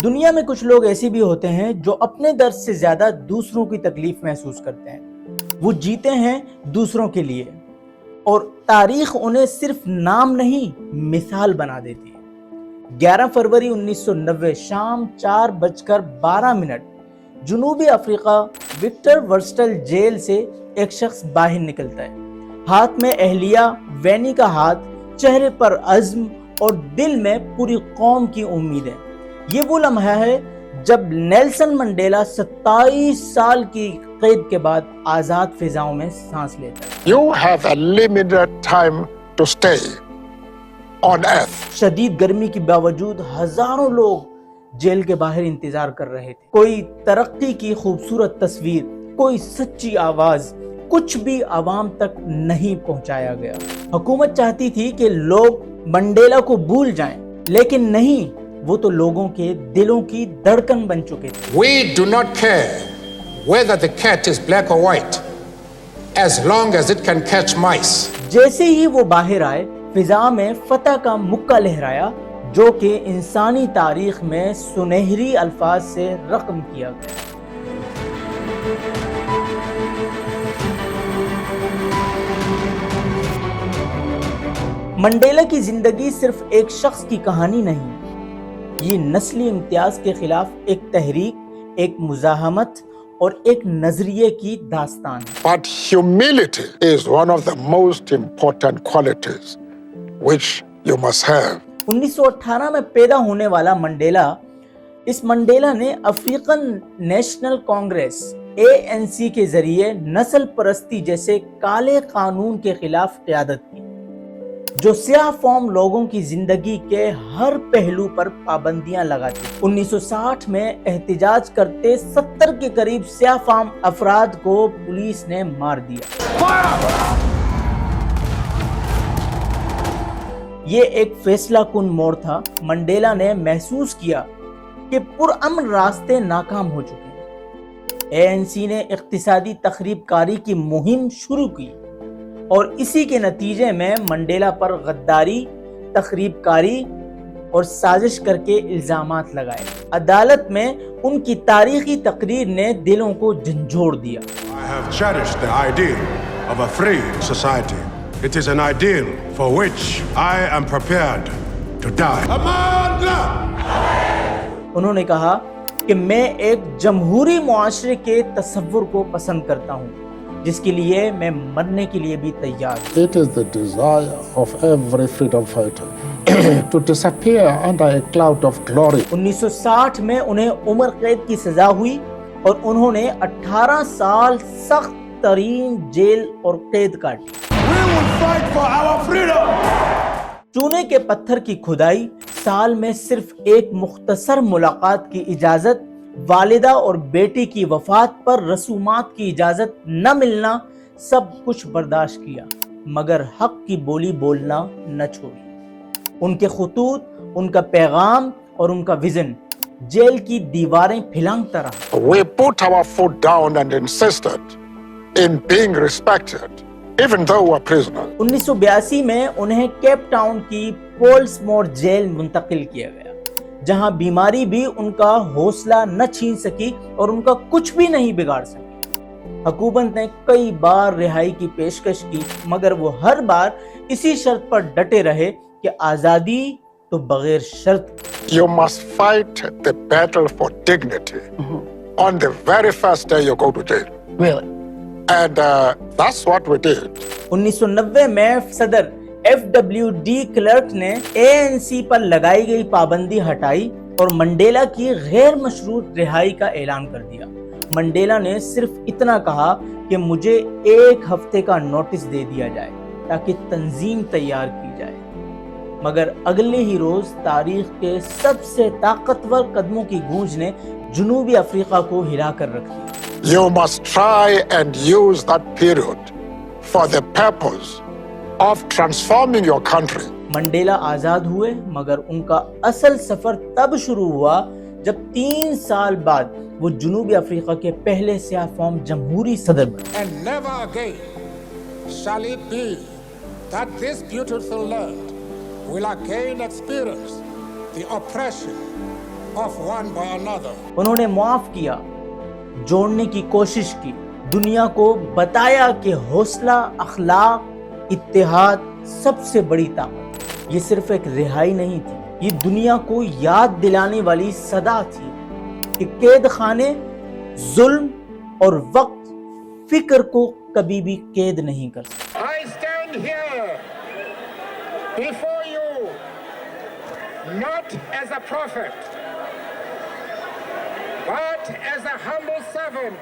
دنیا میں کچھ لوگ ایسے بھی ہوتے ہیں جو اپنے درد سے زیادہ دوسروں کی تکلیف محسوس کرتے ہیں. وہ جیتے ہیں دوسروں کے لیے اور تاریخ انہیں صرف نام نہیں مثال بنا دیتی ہے. 11 فروری 1990 شام 4:12 جنوبی افریقہ وکٹر ورسٹل جیل سے ایک شخص باہر نکلتا ہے. ہاتھ میں اہلیہ وینی کا ہاتھ، چہرے پر عزم اور دل میں پوری قوم کی امید ہے. یہ وہ لمحہ ہے جب نیلسن منڈیلا 27 سال کی قید کے بعد آزاد فضاؤں میں سانس لیتا ہے. You have a limited time to stay on earth. شدید گرمی کے باوجود ہزاروں لوگ جیل کے باہر انتظار کر رہے تھے. کوئی ترقی کی خوبصورت تصویر، کوئی سچی آواز، کچھ بھی عوام تک نہیں پہنچایا گیا. حکومت چاہتی تھی کہ لوگ منڈیلا کو بھول جائیں، لیکن نہیں، وہ تو لوگوں کے دلوں کی دھڑکن بن چکے تھے. We do not care whether the cat is black or white, as long as it can catch mice. جیسے ہی وہ باہر آئے، فضا میں فتح کا مکہ لہرایا، جو کہ انسانی تاریخ میں سنہری الفاظ سے رقم کیا گیا. منڈیلا کی زندگی صرف ایک شخص کی کہانی نہیں، یہ نسلی امتیاز کے خلاف ایک تحریک، ایک مزاحمت اور ایک نظریے کی داستان ہے. But humility is one of the most important qualities which you must have. 1918 میں پیدا ہونے والا منڈیلا نے افریقن نیشنل کانگریس ANC کے ذریعے نسل پرستی جیسے کالے قانون کے خلاف قیادت کی، جو سیاہ فام لوگوں کی زندگی کے ہر پہلو پر پابندیاں لگاتی. 1960 میں احتجاج کرتے 70 کے قریب سیاہ فام افراد کو پولیس نے مار دیا. یہ ایک فیصلہ کن موڑ تھا. منڈیلا نے محسوس کیا کہ پرامن راستے ناکام ہو چکے ہیں. ANC نے اقتصادی تخریب کاری کی مہم شروع کی اور اسی کے نتیجے میں منڈیلا پر غداری، تخریب کاری اور سازش کر کے الزامات لگائے. عدالت میں ان کی تاریخی تقریر نے دلوں کو جھنجھوڑ دیا. I have cherished the ideal of a free society. It is an ideal for which I am prepared to die. انہوں نے کہا کہ میں ایک جمہوری معاشرے کے تصور کو پسند کرتا ہوں، جس کے لیے میں مرنے کے لیے بھی تیار ہوں. It is the desire of every freedom fighter to disappear under a cloud of glory. 1960 میں انہیں عمر قید کی سزا ہوئی اور انہوں نے 18 سال سخت ترین جیل اور قید کاٹی. We will fight for our freedom. چونے کے پتھر کی کھدائی، سال میں صرف ایک مختصر ملاقات کی اجازت، والدہ اور بیٹی کی وفات پر رسومات کی اجازت نہ ملنا، سب کچھ برداشت کیا، مگر حق کی بولی بولنا نہ چھوڑی. ان کے خطوط، ان کا پیغام اور ان کا وژن جیل کی دیواریں پھلانگتا رہا. We put our foot down and insisted in being respected, even though we were prisoners. 1982 میں انہیں کیپ ٹاؤن کی پولس مور جیل منتقل کیا گیا، جہاں بیماری بھی ان کا حوصلہ نہ چھین سکی اور ان کا کچھ بھی نہیں بگاڑ سکی. حکومت نے کئی بار رہائی کی پیشکش کی، مگر وہ ہر بار اسی شرط پر ڈٹے رہے کہ آزادی تو بغیر شرط. You must fight the battle for dignity on the very first day you go to jail. Really? And that's what we did. 1990 میں صدر FWD کلرک نے ANC پر لگائی گئی پابندی ہٹائی اور منڈیلا کی غیر مشروط رہائی کا اعلان کر دیا. منڈیلا نے صرف اتنا کہا کہ مجھے 1 ہفتے کا نوٹس دے دیا جائے تاکہ تنظیم تیار کی جائے، مگر اگلے ہی روز تاریخ کے سب سے طاقتور قدموں کی گونج نے جنوبی افریقہ کو ہلا کر رکھ دیا. You must try and use that period for the purpose of transforming your country. Mandela آزاد ہوئے، مگر ان کا اصل سفر تب شروع ہوا جب 3 سال بعد وہ جنوبی افریقہ کے پہلے سیاہ فام جمہوری صدر بنے. And never again shall it be that this beautiful land will again experience the oppression, off one by another. انہوں نے معاف کیا, جوڑنے کی کوشش کی, دنیا کو بتایا کہ حوصلہ, اخلاق, اتحاد سب سے بڑی طاقت. یہ صرف ایک رہائی نہیں تھی, یہ دنیا کو یاد دلانے والی صدا تھی کہ قید خانے, ظلم اور وقت فکر کو کبھی بھی قید نہیں کر سکتے. I stand here before you not as a prophet, but as a humble servant